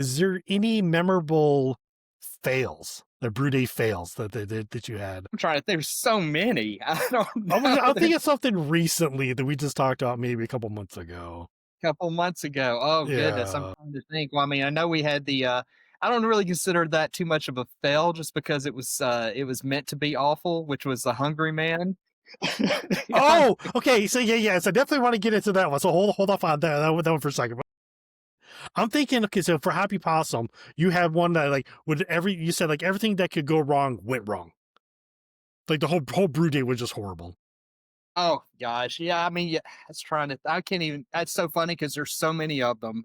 Is there any memorable fails, the brew day fails that you had? I'm trying to there's so many. I don't know. I'm There's thinking of something recently that we just talked about maybe a couple months ago. a couple months ago. Oh goodness, I'm Yeah. trying to think. Well, I mean, I know we had the I don't really consider that too much of a fail just because it was meant to be awful, which was the Hungry Man. Yeah, Oh, okay. So yeah. So I definitely want to get into that one. So hold off on that one for a second. I'm thinking, okay, so for Happy Possum, you had one that like you said like everything that could go wrong went wrong. Like the whole brew day was just horrible. oh gosh, yeah. I mean, yeah, it's trying to. I can't even. It's so funny because there's so many of them.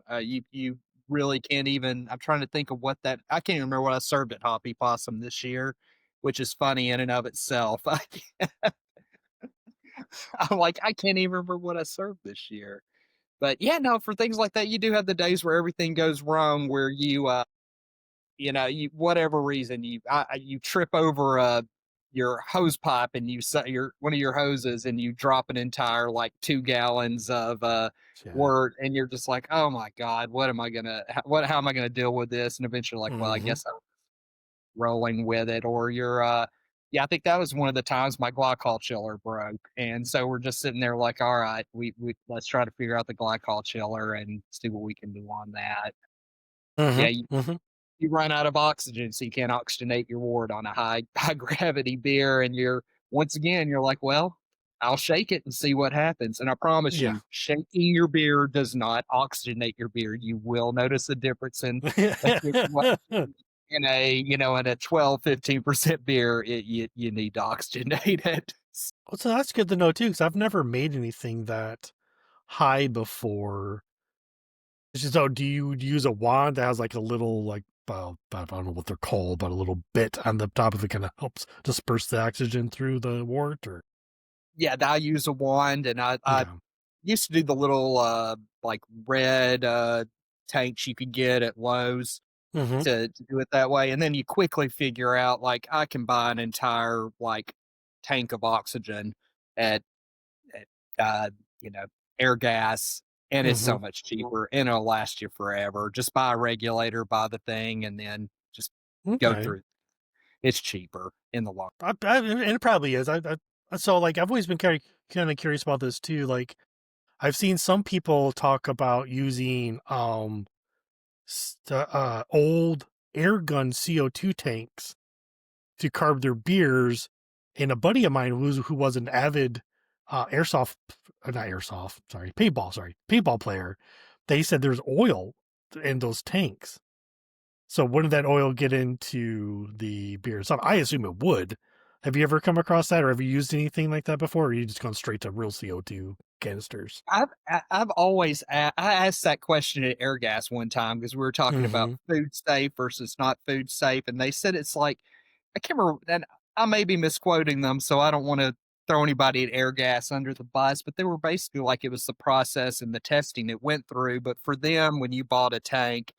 You really can't even. I'm trying to think of what that. I can't even remember what I served at Hoppy Possum this year, which is funny in and of itself. I'm like, I can't even remember what I served this year. But yeah, no, for things like that, you do have the days where everything goes wrong, where you know, you whatever reason you trip over your hose pipe and you set your one of your hoses and you drop an entire like 2 gallons of Yeah. wort and you're just like, oh my god, what am I gonna how am I gonna deal with this? And eventually, like, well, I Hmm. guess I'm rolling with it. Or you're yeah, I think that was one of the times my glycol chiller broke, and so we're just sitting there like, all right, we let's try to figure out the glycol chiller and see what we can do on that. Hmm. Yeah, Hmm. you run out of oxygen, so you can't oxygenate your wort on a high gravity beer, and you're once again you're like, well, I'll shake it and see what happens. And I promise Yeah. you, shaking your beer does not oxygenate your beer. You will notice a difference in a situation in a in a 12-15% beer. You need to oxygenate it. Well, so that's good to know too, because I've never made anything that high before. It's just, oh, do you use a wand that has like a little like I don't know what they're called, but a little bit on the top of it kind of helps disperse the oxygen through the wort, or Yeah, I use a wand, and I okay. used to do the little like red tanks you could get at Lowe's Hmm. to do it that way. And then you quickly figure out like I can buy an entire like tank of oxygen at, at uh, you know, air gas, and it's Hmm. so much cheaper and it'll last you forever. Just buy a regulator, buy the thing, and then just go Okay. through. It's cheaper in the long. And it probably is. So like I've always been kind of curious about this too. Like I've seen some people talk about using old air gun CO2 tanks to carb their beers. And a buddy of mine who was an avid not airsoft, paintball player. They said there's oil in those tanks. So wouldn't that oil get into the beer? So I assume it would. Have you ever come across that, or have you used anything like that before? Or are you just gone straight to real CO2 canisters? I've always I asked that question at Airgas one time because we were talking about Mm-hmm. food safe versus not food safe, and they said it's like I can't remember, and I may be misquoting them, so I don't want to throw anybody at Airgas under the bus, but they were basically like it was the process and the testing it went through. But for them, when you bought a tank,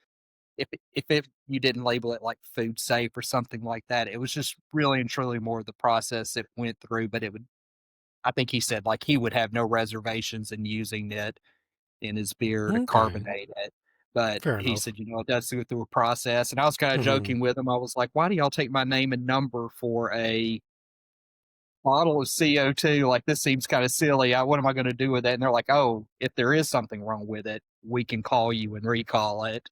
if you didn't label it like food safe or something like that, it was just really and truly more of the process it went through. But it would, I think he said like he would have no reservations in using it in his beer to Okay, carbonate it. But fair he enough. said, it does go through a process. And I was kind of Mm-hmm. joking with him. I was like, why do y'all take my name and number for a bottle of CO2? Like, this seems kind of silly. What am I going to do with it? And they're like, oh, if there is something wrong with it, we can call you and recall it.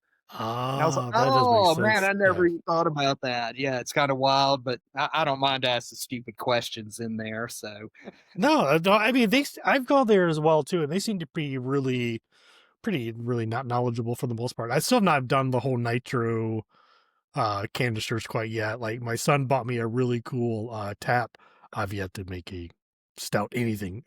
And I was like, Ah, that does make oh man, sense. I never Yeah. even thought about that. Yeah, it's kind of wild, but I don't mind asking stupid questions in there. So No, no. I mean, I've gone there as well too, and they seem to be really not knowledgeable for the most part. I still have not done the whole nitro canisters quite yet. Like my son bought me a really cool tap. I've yet to make a stout anything